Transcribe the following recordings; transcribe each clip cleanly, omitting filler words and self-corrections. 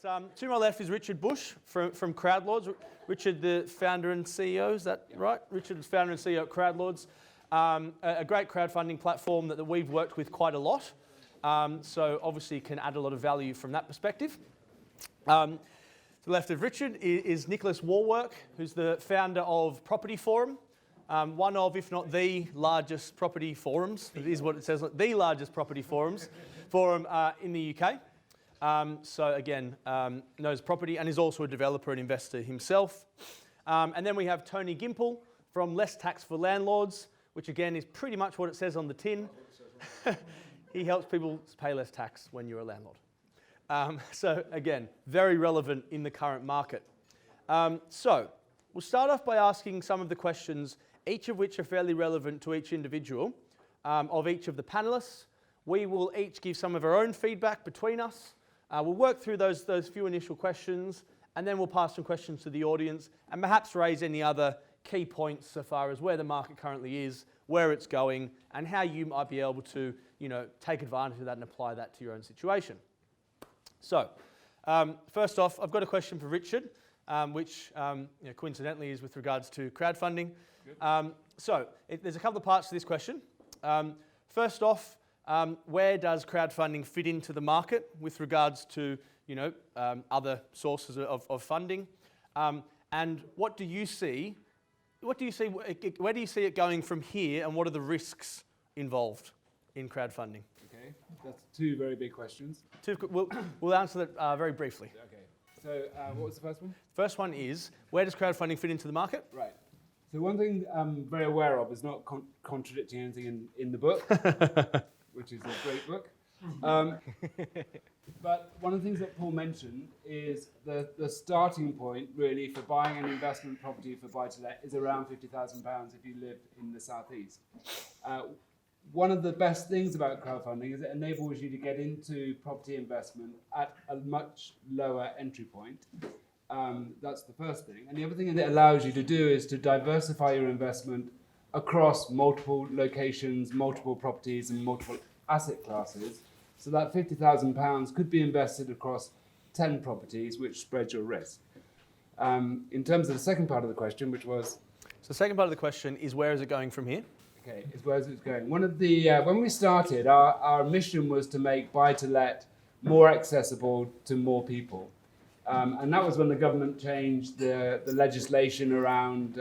To my left is Richard Bush from Crowdlords. Richard, the founder and CEO, is that right? Richard is founder and CEO at Crowdlords, a great crowdfunding platform that we've worked with quite a lot. So obviously can add a lot of value from that perspective. To the left of Richard is Nicholas Warwork, who's the founder of Property Forum, one of, if not the largest property forums. It is what it says, the largest property forum in the UK. So again, knows property and is also a developer and investor himself. And then we have Tony Gimple from Less Tax for Landlords, which again is pretty much what it says on the tin. He helps people pay less tax when you're a landlord. So again, very relevant in the current market. So we'll start off by asking some of the questions, each of which are fairly relevant to each individual of each of the panelists. We will each give some of our own feedback between us. We'll work through those few initial questions, and then we'll pass some questions to the audience and perhaps raise any other key points so far as where the market currently is, where it's going, and how you might be able to, take advantage of that and apply that to your own situation. So, first off, I've got a question for Richard, which coincidentally is with regards to crowdfunding. There's a couple of parts to this question. First off, where does crowdfunding fit into the market with regards to other sources of funding, and what do you see? Where do you see it going from here, and what are the risks involved in crowdfunding? Okay, that's two very big questions. We'll answer that very briefly. Okay, so what was the first one? First one is, where does crowdfunding fit into the market? Right. So one thing I'm very aware of is not contradicting anything in the book, which is a great book. But one of the things that Paul mentioned is the starting point really for buying an investment property for buy-to-let is around £50,000 if you live in the southeast. One of the best things about crowdfunding is it enables you to get into property investment at a much lower entry point. That's the first thing. And the other thing that it allows you to do is to diversify your investment across multiple locations, multiple properties, and multiple asset classes. So that £50,000 could be invested across 10 properties, which spreads your risk. In terms of the second part of the question, which was? So the second part of the question is, where is it going from here? Okay, is where is it going? One of the when we started, our mission was to make buy-to-let more accessible to more people. And that was when the government changed the legislation around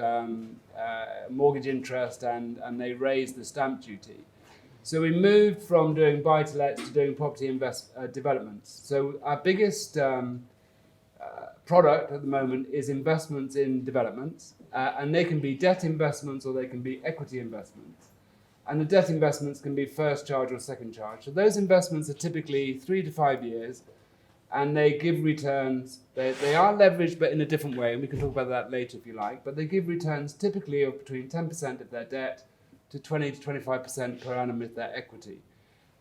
mortgage interest and they raised the stamp duty. So we moved from doing buy-to-lets to doing property developments. So our biggest product at the moment is investments in developments. And they can be debt investments or they can be equity investments. And the debt investments can be first charge or second charge. So those investments are typically 3 to 5 years. And they give returns. They are leveraged, but in a different way, and we can talk about that later if you like. But they give returns typically of between 10% of their debt to 20 to 25% per annum of their equity.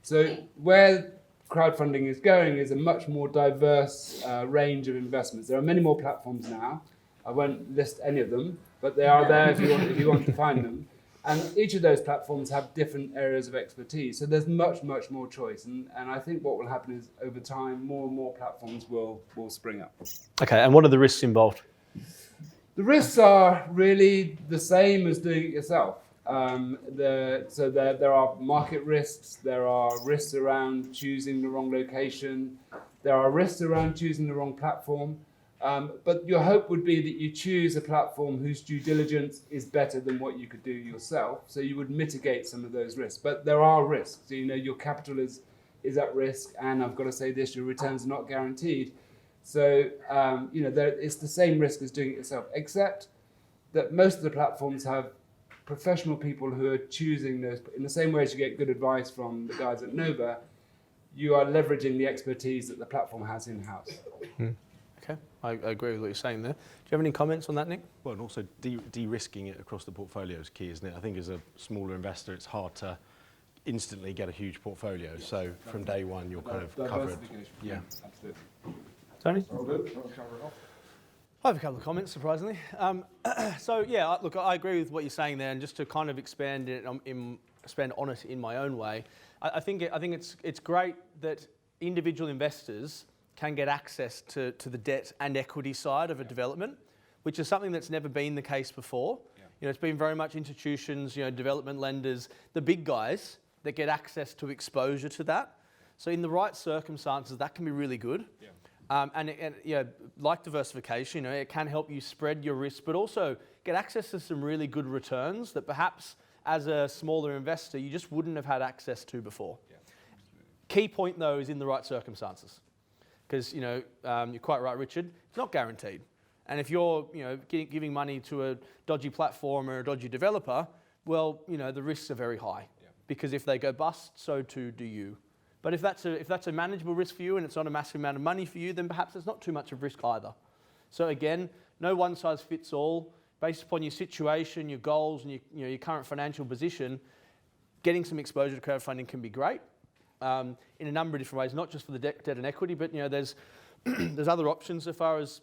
So where crowdfunding is going is a much more diverse range of investments. There are many more platforms now. I won't list any of them, but they are there if you want to find them. And each of those platforms have different areas of expertise. So there's much, much more choice. And I think what will happen is over time, more and more platforms will spring up. Okay, and what are the risks involved? The risks are really the same as doing it yourself. So there are market risks. There are risks around choosing the wrong location. There are risks around choosing the wrong platform. But your hope would be that you choose a platform whose due diligence is better than what you could do yourself, so you would mitigate some of those risks. But there are risks. So, your capital is at risk, and I've got to say this, your returns are not guaranteed. So, it's the same risk as doing it yourself, except that most of the platforms have professional people who are choosing those. In the same way as you get good advice from the guys at Nova, you are leveraging the expertise that the platform has in-house. Okay, I agree with what you're saying there. Do you have any comments on that, Nick? Well, and also de-risking it across the portfolio is key, isn't it? I think as a smaller investor, it's hard to instantly get a huge portfolio. So from day one, you're kind of covered. Yeah, absolutely. Tony? All good. I'll cover it off. I have a couple of comments, surprisingly. Look, I agree with what you're saying there, and just to kind of expand on it in my own way, I think it's great that individual investors can get access to the debt and equity side of a development, which is something that's never been the case before. You know, it's been very much institutions, you know, development lenders, the big guys that get access to exposure to that. So in the right circumstances, that can be really good. And you know, like diversification, you know, it can help you spread your risk, but also get access to some really good returns that perhaps as a smaller investor, you just wouldn't have had access to before. Key point though is in the right circumstances. Because, you know, you're quite right, Richard, it's not guaranteed. And if you're, you know, giving money to a dodgy platform or a dodgy developer, well, you know, the risks are very high. Because if they go bust, so too do you. But if that's a manageable risk for you and it's not a massive amount of money for you, then perhaps there's not too much of risk either. So again, no one size fits all. Based upon your situation, your goals, and your current financial position, getting some exposure to crowdfunding can be great in a number of different ways, not just for the debt and equity, but you know, there's there's other options as far as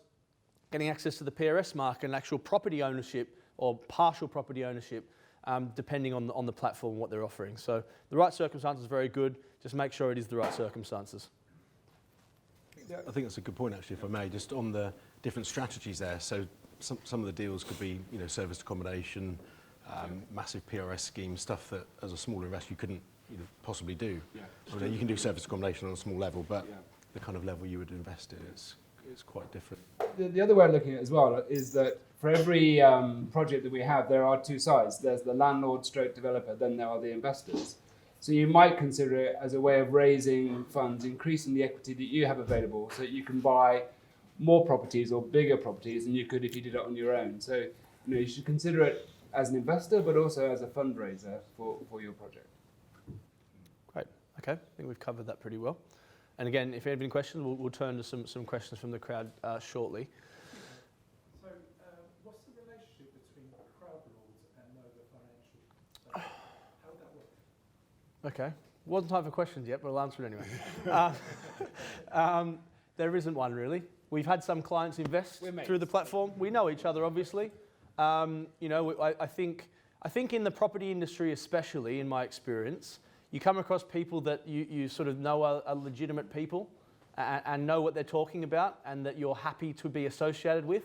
getting access to the PRS market and actual property ownership or partial property ownership, depending on the platform and what they're offering. So the right circumstances is very good. Just make sure it is the right circumstances. I think that's a good point, actually, if I may, just on the different strategies there. So some of the deals could be, you know, serviced accommodation, massive PRS schemes, stuff that as a smaller investor you couldn't, you know, possibly do. So you can do serviced accommodation on a small level, but the kind of level you would invest in is quite different. The other way of looking at it as well is that for every project that we have, there are two sides. There's the landlord stroke developer, then there are the investors. So you might consider it as a way of raising funds, increasing the equity that you have available so that you can buy more properties or bigger properties than you could if you did it on your own. So, you know, you should consider it as an investor, but also as a fundraiser for your project. Great. Okay, I think we've covered that pretty well. And again, if you have any questions, we'll turn to some questions from the crowd shortly. So, what's the relationship between Crowdlords and Nova Financial? So, how would that work? Okay. Wasn't time for questions yet, but I'll answer it anyway. There isn't one really. We've had some clients invest through the platform. We know each other, obviously. You know, I think in the property industry, especially in my experience, you come across people that you sort of know are legitimate people and know what they're talking about and that you're happy to be associated with.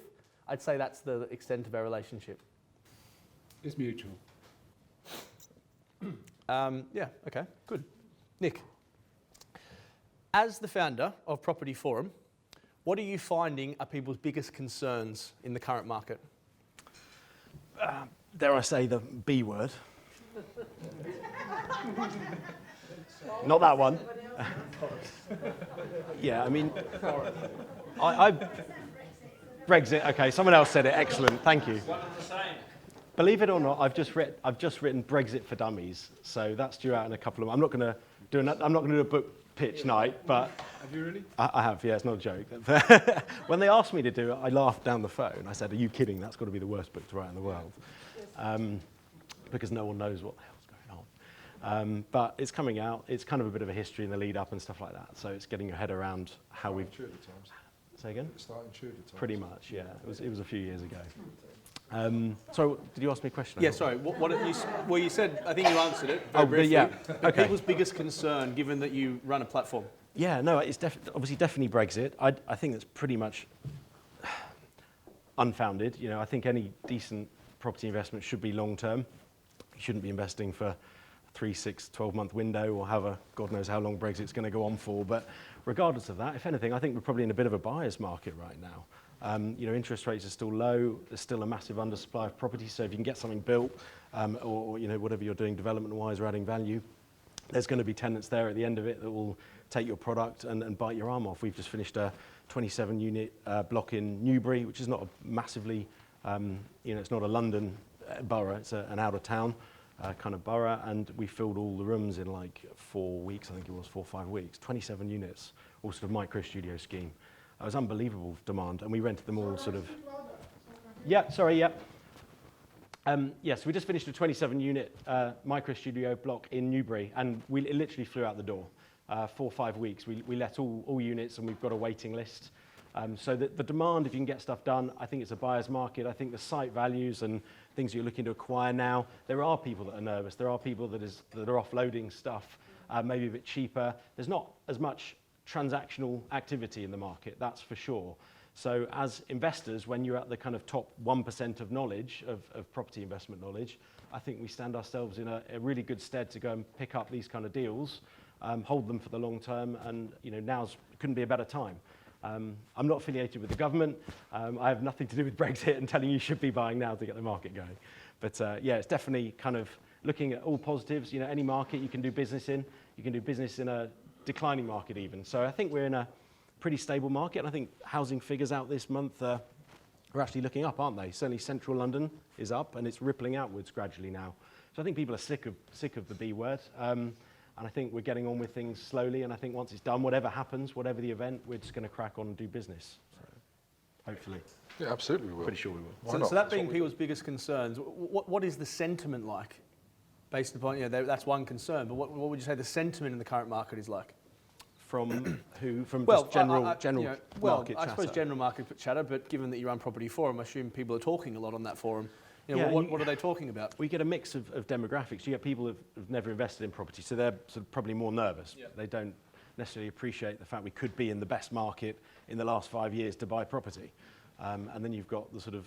I'd say that's the extent of our relationship. It's mutual. Yeah, okay, good. Nick, as the founder of Property Forum, what are you finding are people's biggest concerns in the current market? Dare I say the B word? Not that one. Yeah, I mean, Brexit. Okay, someone else said it. Excellent, thank you. Believe it or not, I've just written Brexit for Dummies, so that's due out in a couple of. I'm not going to do a book pitch night, but Have you really? I have. Yeah, it's not a joke. When they asked me to do it, I laughed down the phone. I said, "Are you kidding? That's got to be the worst book to write in the world," because no one knows what the hell's going on. But it's coming out. It's kind of a bit of a history in the lead up and stuff like that. So it's getting your head around how we've. Tudor times. Say again? Starting Tudor times. Pretty much, yeah. It was a few years ago. So, did you ask me a question? Yeah, sorry. Well, you said, I think you answered it very Oh, briefly. yeah. But Okay. people's biggest concern, given that you run a platform? Yeah, no, it's definitely Brexit. I think that's pretty much unfounded. You know, I think any decent property investment should be long term. You shouldn't be investing for a 3, 6, 12-month window or however, God knows how long Brexit's going to go on for. But regardless of that, if anything, I think we're probably in a bit of a buyer's market right now. You know, interest rates are still low. There's still a massive undersupply of property. So if you can get something built, or you know, whatever you're doing development-wise or adding value, there's going to be tenants there at the end of it that will take your product and bite your arm off. We've just finished a 27-unit block in Newbury, which is not a massively, you know, it's not a London borough. It's an out-of-town kind of borough, and we filled all the rooms in like 4 weeks. I think it was 4 or 5 weeks. 27 units, all sort of micro studio scheme. It was unbelievable demand, and we rented them all sort of. Yeah, sorry, yeah. Yes, we just finished a 27-unit micro studio block in Newbury, and it literally flew out the door. 4 or 5 weeks. We let all units, and we've got a waiting list. So the demand, if you can get stuff done, I think it's a buyer's market. I think the site values and things you're looking to acquire now, there are people that are nervous. There are people that are offloading stuff, maybe a bit cheaper. There's not as much transactional activity in the market, that's for sure. So as investors, when you're at the kind of top 1% of knowledge, of property investment knowledge, I think we stand ourselves in a really good stead to go and pick up these kind of deals, hold them for the long term, and couldn't be a better time. I'm not affiliated with the government. I have nothing to do with Brexit and telling you should be buying now to get the market going. But yeah, it's definitely kind of looking at all positives. Any market you can do business in, you can do business in a declining market even. So I think we're in a pretty stable market. And I think housing figures out this month are actually looking up, aren't they? Certainly central London is up and it's rippling outwards gradually now. So I think people are sick of the B word. And I think we're getting on with things slowly. And I think once it's done, whatever happens, whatever the event, we're just going to crack on and do business. So hopefully. Yeah, absolutely we will. Pretty sure we will. Why not? So that That's being what we people's biggest concerns, what is the sentiment like? Based upon, that's one concern, but what would you say the sentiment in the current market is like? From who? From Well, just general market I chatter? suppose general market chatter, but given that you run Property Forum, I assume people are talking a lot on that forum. Yeah, What are they talking about? We get a mix of demographics. You get people who've never invested in property, so they're sort of probably more nervous. Yeah. They don't necessarily appreciate the fact we could be in the best market in the last 5 years to buy property. And then you've got the sort of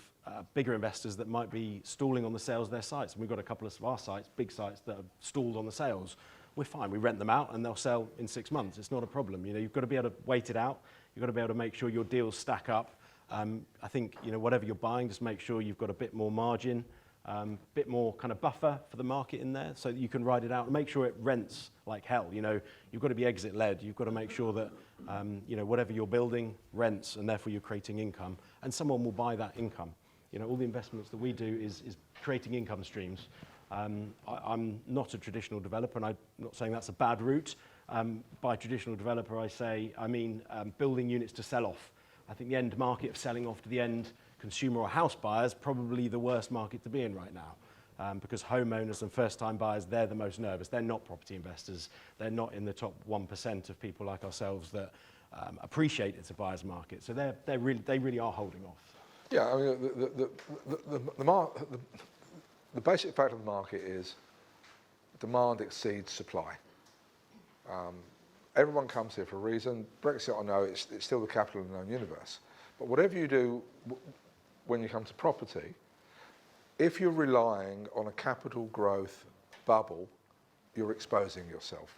bigger investors that might be stalling on the sales of their sites. And we've got a couple of our sites, big sites, that are stalled on the sales. We're fine. We rent them out and they'll sell in 6 months. It's not a problem. You've got to be able to wait it out. You've got to be able to make sure your deals stack up. I think, whatever you're buying, just make sure you've got a bit more margin, bit more kind of buffer for the market in there so that you can ride it out and make sure it rents like hell. You've got to be exit led. You've got to make sure that, whatever you're building rents and therefore you're creating income and someone will buy that income. All the investments that we do is creating income streams. I'm not a traditional developer, and I'm not saying that's a bad route. By traditional developer, I mean building units to sell off. I think the end market of selling off to the end consumer or house buyers probably the worst market to be in right now, because homeowners and first-time buyers, they're the most nervous. They're not property investors. They're not in the top 1% of people like ourselves that appreciate it's a buyer's market. So they really are holding off. Yeah, I mean, the basic fact of the market is demand exceeds supply. Everyone comes here for a reason. Brexit, I know, it's still the capital of the known universe. But whatever you do when you come to property, if you're relying on a capital growth bubble, you're exposing yourself.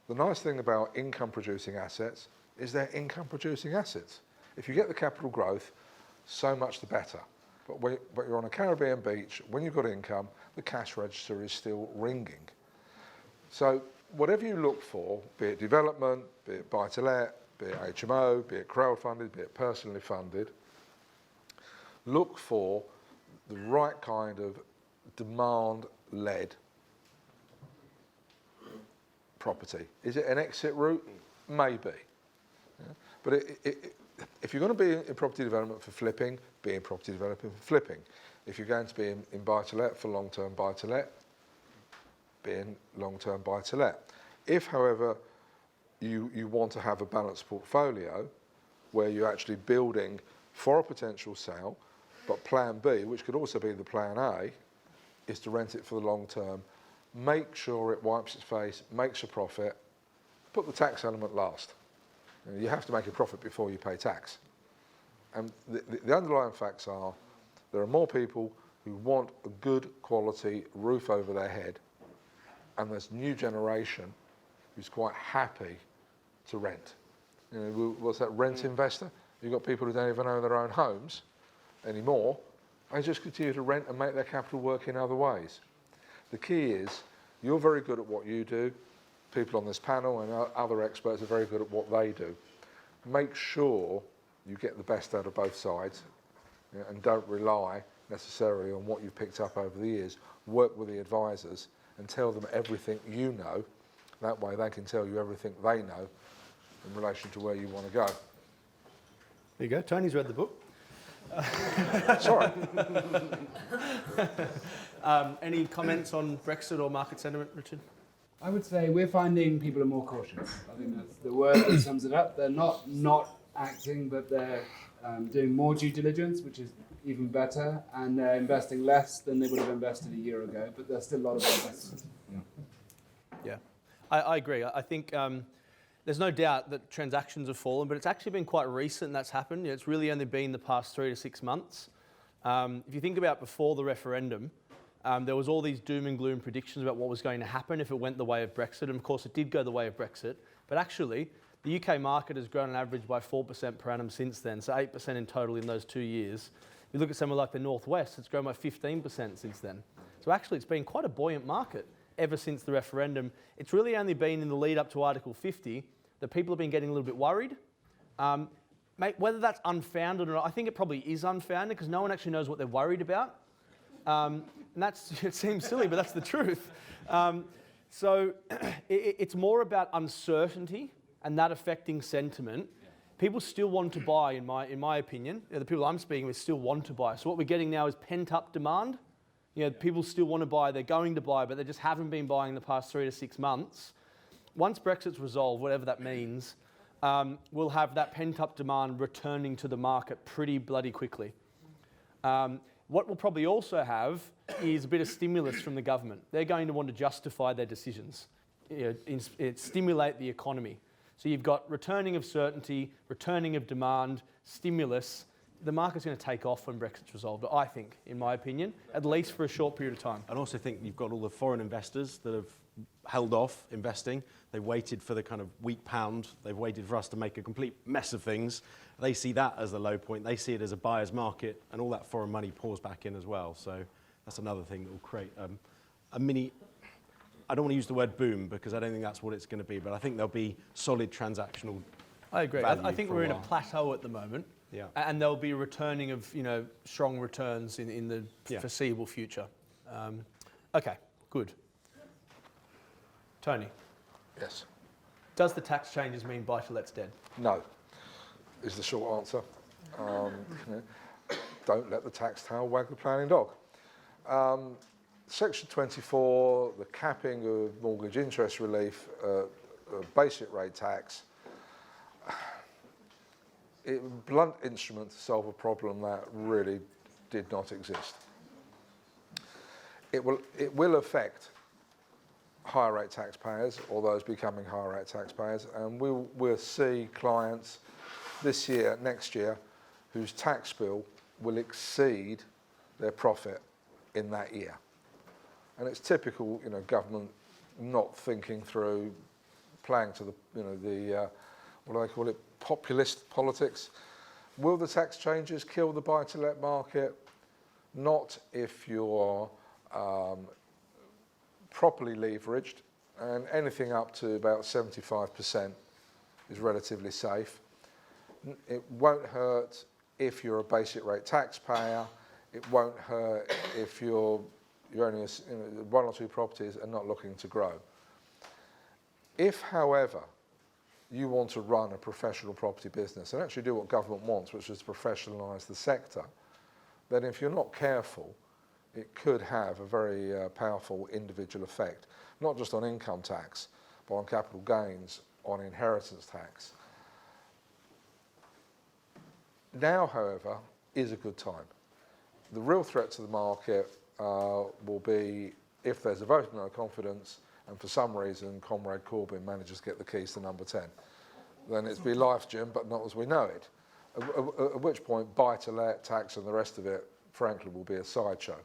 The nice thing about income-producing assets is they're income-producing assets. If you get the capital growth, so much the better. But you're on a Caribbean beach, when you've got income, the cash register is still ringing. So whatever you look for, be it development, be it buy-to-let, be it HMO, be it crowdfunded, be it personally funded, look for the right kind of demand-led property. Is it an exit route? Maybe. Yeah. But if you're going to be in property development for flipping, be in property development for flipping. If you're going to be in buy-to-let for long-term buy-to-let, be in long-term buy-to-let. If, however, you want to have a balanced portfolio where you're actually building for a potential sale, but plan B, which could also be the plan A, is to rent it for the long term, make sure it wipes its face, makes a profit, put the tax element last. You have to make a profit before you pay tax. And the underlying facts are there are more people who want a good quality roof over their head, and there's new generation who's quite happy to rent. What's that, rent investor? You've got people who don't even own their own homes anymore. They just continue to rent and make their capital work in other ways. The key is you're very good at what you do. People on this panel and other experts are very good at what they do. Make sure you get the best out of both sides, and don't rely necessarily on what you've picked up over the years. Work with the advisors and tell them everything you know. That way they can tell you everything they know in relation to where you want to go. There you go. Tony's read the book. Sorry. Any comments on Brexit or market sentiment, Richard? I would say we're finding people are more cautious. I think that's the word that sums it up. They're not acting, but they're doing more due diligence, which is even better, and they're investing less than they would have invested a year ago, but there's still a lot of investment. Yeah, I agree. I think there's no doubt that transactions have fallen, but it's actually been quite recent that's happened. You know, it's really only been the past 3 to 6 months. If you think about before the referendum, there was all these doom and gloom predictions about what was going to happen if it went the way of Brexit. And of course, it did go the way of Brexit. But actually, the UK market has grown on average by 4% per annum since then, so 8% in total in those 2 years. You look at somewhere like the Northwest, it's grown by 15% since then. So actually, it's been quite a buoyant market ever since the referendum. It's really only been in the lead up to Article 50 that people have been getting a little bit worried. Whether that's unfounded or not, I think it probably is unfounded because no one actually knows what they're worried about. And it seems silly, but that's the truth. So it's more about uncertainty and that affecting sentiment. People still want to buy, in my opinion. You know, the people I'm speaking with still want to buy. So what we're getting now is pent-up demand. You know, people still want to buy, they're going to buy, but they just haven't been buying the past 3 to 6 months. Once Brexit's resolved, whatever that means, we'll have that pent-up demand returning to the market pretty bloody quickly. What we'll probably also have is a bit of stimulus from the government. They're going to want to justify their decisions, stimulate the economy. So you've got returning of certainty, returning of demand, stimulus. The market's going to take off when Brexit's resolved, I think, in my opinion, at least for a short period of time. And also think you've got all the foreign investors that have held off investing. They waited for the kind of weak pound. They've waited for us to make a complete mess of things. They see that as the low point. They see it as a buyer's market, and all that foreign money pours back in as well. So that's another thing that will create a mini... I don't want to use the word boom because I don't think that's what it's going to be, but I think there'll be solid transactional I agree. value I think for we're in a while. plateau at the moment. Yeah. And there'll be a returning of, strong returns in the foreseeable future. Okay, good. Tony, Yes. does the tax changes mean buy-to-let's dead? No, is the short answer. Don't let the tax tail wag the planning dog. Section 24, the capping of mortgage interest relief, basic rate tax, a blunt instrument to solve a problem that really did not exist. It will affect higher rate taxpayers or those becoming higher rate taxpayers, and we'll see clients this year, next year, whose tax bill will exceed their profit in that year. And it's typical, government not thinking through, playing to the what do they call it, populist politics. Will the tax changes kill the buy-to-let market? Not if you're properly leveraged, and anything up to about 75% is relatively safe. It won't hurt if you're a basic rate taxpayer. It won't hurt if you're only one or two properties and not looking to grow. If, however, you want to run a professional property business and actually do what government wants, which is to professionalise the sector, then if you're not careful, it could have a very powerful individual effect, not just on income tax, but on capital gains, on inheritance tax. Now, however, is a good time. The real threat to the market will be if there's a vote of no confidence and for some reason Comrade Corbyn manages to get the keys to number 10. Then it's be life, Jim, but not as we know it. At which point buy-to-let, tax and the rest of it, frankly, will be a sideshow.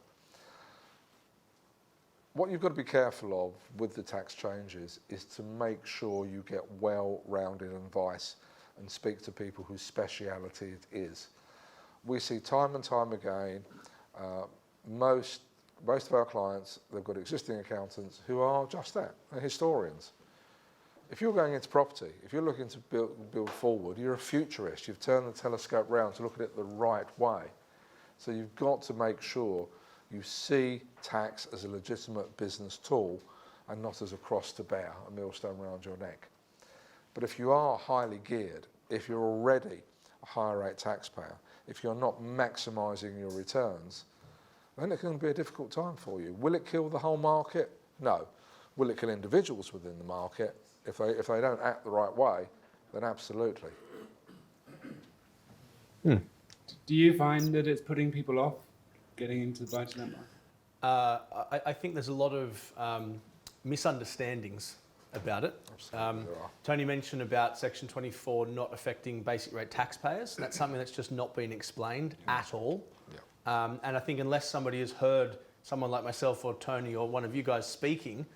What you've got to be careful of with the tax changes is to make sure you get well-rounded advice and speak to people whose speciality it is. We see time and time again, most of our clients, they've got existing accountants who are just that, they're historians. If you're going into property, if you're looking to build forward, you're a futurist. You've turned the telescope round to look at it the right way. So you've got to make sure you see tax as a legitimate business tool and not as a cross to bear, a millstone around your neck. But if you are highly geared, if you're already a higher rate taxpayer, if you're not maximising your returns, then it's going to be a difficult time for you. Will it kill the whole market? No. Will it kill individuals within the market? If they don't act the right way, then absolutely. Do you find that it's putting people off getting into the buy-to-let market? I think there's a lot of misunderstandings about it. There are. Tony mentioned about Section 24 not affecting basic rate taxpayers. That's something that's just not been explained at all. Yeah. And I think unless somebody has heard someone like myself or Tony or one of you guys speaking,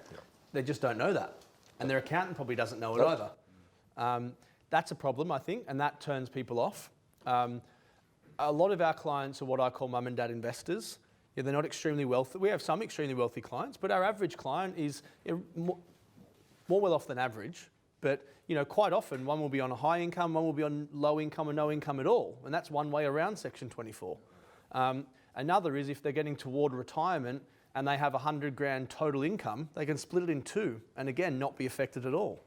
they just don't know that. And their accountant probably doesn't know it either. That's a problem, I think, and that turns people off. A lot of our clients are what I call mum and dad investors. Yeah, they're not extremely wealthy. We have some extremely wealthy clients, but our average client is more well off than average. But quite often one will be on a high income, one will be on low income or no income at all, and that's one way around Section 24. Another is if they're getting toward retirement and they have 100 grand total income, they can split it in two and again not be affected at all.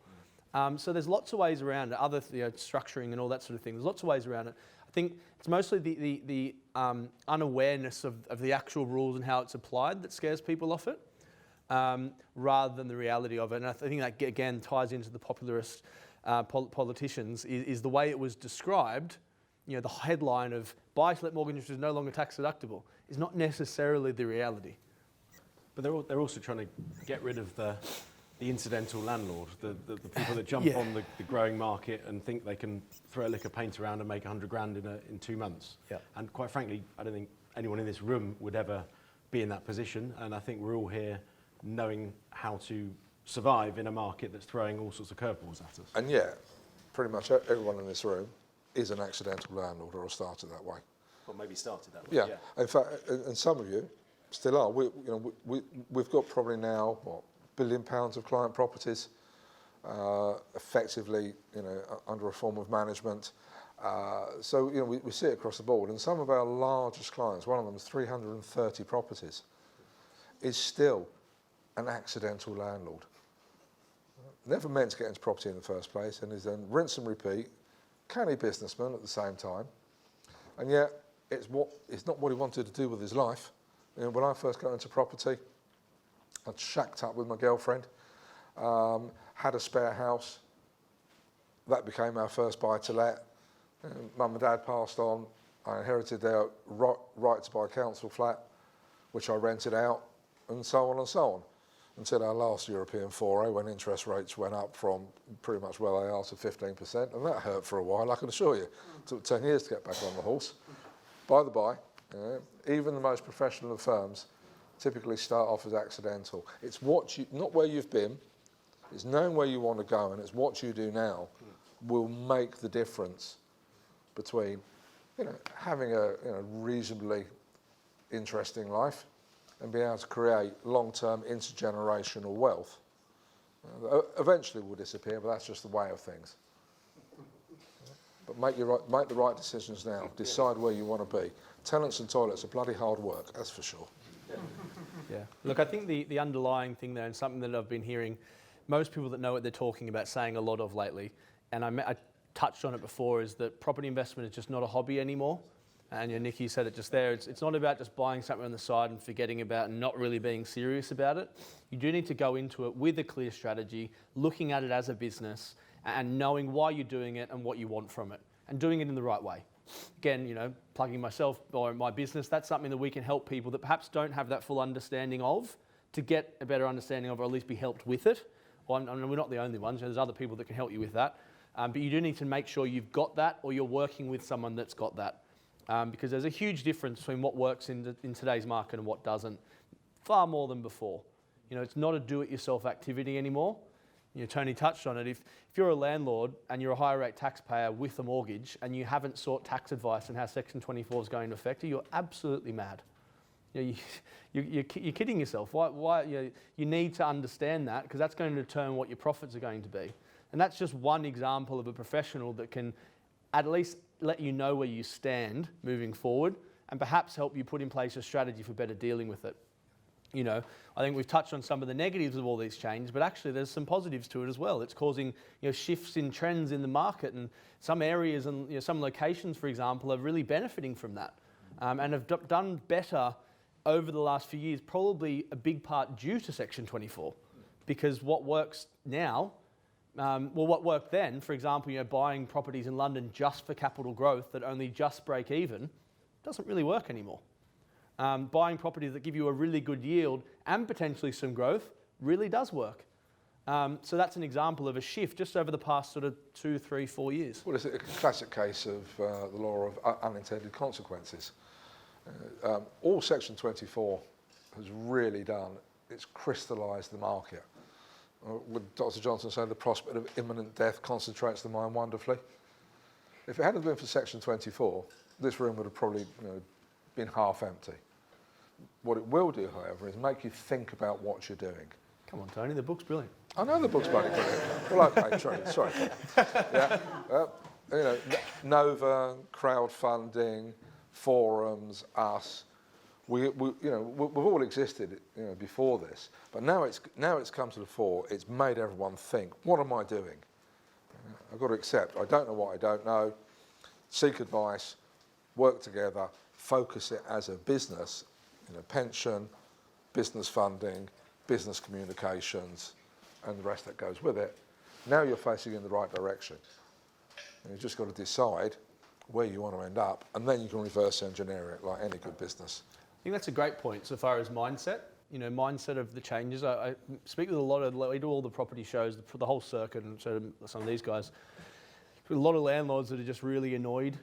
So there's lots of ways around it, other structuring and all that sort of thing. There's lots of ways around it. I think it's mostly the unawareness of the actual rules and how it's applied that scares people off it, rather than the reality of it. And I think that again ties into the popularist politicians is the way it was described. The headline of buy-to-let mortgage interest is no longer tax deductible is not necessarily the reality. But they're also trying to get rid of the incidental landlord, the people that jump on the growing market and think they can throw a lick of paint around and make 100 grand in 2 months. Yeah. And quite frankly, I don't think anyone in this room would ever be in that position. And I think we're all here knowing how to survive in a market that's throwing all sorts of curveballs at us. And yet, pretty much everyone in this room is an accidental landlord or started that way. Well, maybe started that way. Yeah. In fact, and some of you still are. We've got probably now, £1 billion of client properties, effectively, under a form of management. So we see it across the board. And some of our largest clients, one of them is 330 properties, is still an accidental landlord. Never meant to get into property in the first place, and is then rinse and repeat, canny businessman at the same time, and yet it's not what he wanted to do with his life. When I first got into property, I'd shacked up with my girlfriend, had a spare house. That became our first buy-to-let. Mum and Dad passed on. I inherited their right to buy a council flat, which I rented out, and so on and so on, until our last European foray, when interest rates went up from pretty much where they are to 15%, and that hurt for a while, I can assure you. It took 10 years to get back on the horse. By the by, even the most professional of firms typically start off as accidental. It's not where you've been, it's knowing where you want to go, and it's what you do now will make the difference between having a reasonably interesting life and being able to create long-term intergenerational wealth. Eventually will disappear, but that's just the way of things. But make the right decisions now. Decide where you want to be. Tenants and toilets are bloody hard work, that's for sure. Yeah. Look, I think the underlying thing there, and something that I've been hearing most people that know what they're talking about saying a lot of lately, and I touched on it before, is that property investment is just not a hobby anymore. And Nikki said it just there. It's not about just buying something on the side and forgetting about and not really being serious about it. You do need to go into it with a clear strategy, looking at it as a business and knowing why you're doing it and what you want from it, and doing it in the right way. Again, plugging myself or my business, that's something that we can help people that perhaps don't have that full understanding of to get a better understanding of, or at least be helped with it. We're not the only ones. There's other people that can help you with that. But you do need to make sure you've got that, or you're working with someone that's got that. Because there's a huge difference between what works in today's market and what doesn't, far more than before. It's not a do-it-yourself activity anymore. Tony touched on it. If you're a landlord and you're a higher rate taxpayer with a mortgage and you haven't sought tax advice on how Section 24 is going to affect you, you're absolutely mad. You're kidding yourself. Why? You need to understand that, because that's going to determine what your profits are going to be. And that's just one example of a professional that can at least let you know where you stand moving forward, and perhaps help you put in place a strategy for better dealing with it. I think we've touched on some of the negatives of all these changes, but actually there's some positives to it as well. It's causing shifts in trends in the market, and some areas and some locations, for example, are really benefiting from that, and have done better over the last few years, probably a big part due to Section 24, because what works now, what worked then, for example, buying properties in London just for capital growth that only just break even, doesn't really work anymore. Buying properties that give you a really good yield and potentially some growth really does work. So that's an example of a shift just over the past sort of 2, 3, 4 years. Well, it's a classic case of the law of unintended consequences. All Section 24 has really done, it's crystallised the market. Would Dr. Johnson say the prospect of imminent death concentrates the mind wonderfully? If it hadn't been for Section 24, this room would have probably been half empty. What it will do, however, is make you think about what you're doing. Come on, Tony, the book's brilliant. I know the book's bloody brilliant. Well, okay, sorry. Yeah, Nova, crowdfunding, forums, us. We've all existed, before this, but now it's come to the fore. It's made everyone think. What am I doing? I've got to accept. I don't know what I don't know. Seek advice. Work together. Focus it as a business. Pension, business funding, business communications, and the rest that goes with it. Now you're facing in the right direction. And you've just got to decide where you want to end up, and then you can reverse engineer it like any good business. I think that's a great point so far as mindset. Mindset of the changes. I speak with we do all the property shows, the whole circuit, and so do some of these guys. With a lot of landlords that are just really annoyed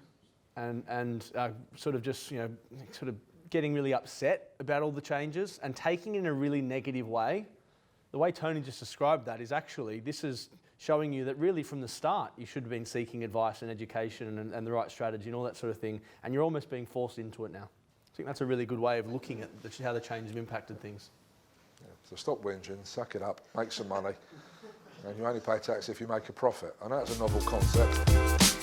and sort of getting really upset about all the changes and taking it in a really negative way. The way Tony just described that is actually, this is showing you that really from the start you should have been seeking advice and education and the right strategy and all that sort of thing, and you're almost being forced into it now. I think that's a really good way of looking at how the changes have impacted things. Yeah, so stop whinging, suck it up, make some money, and you only pay tax if you make a profit. I know it's a novel concept.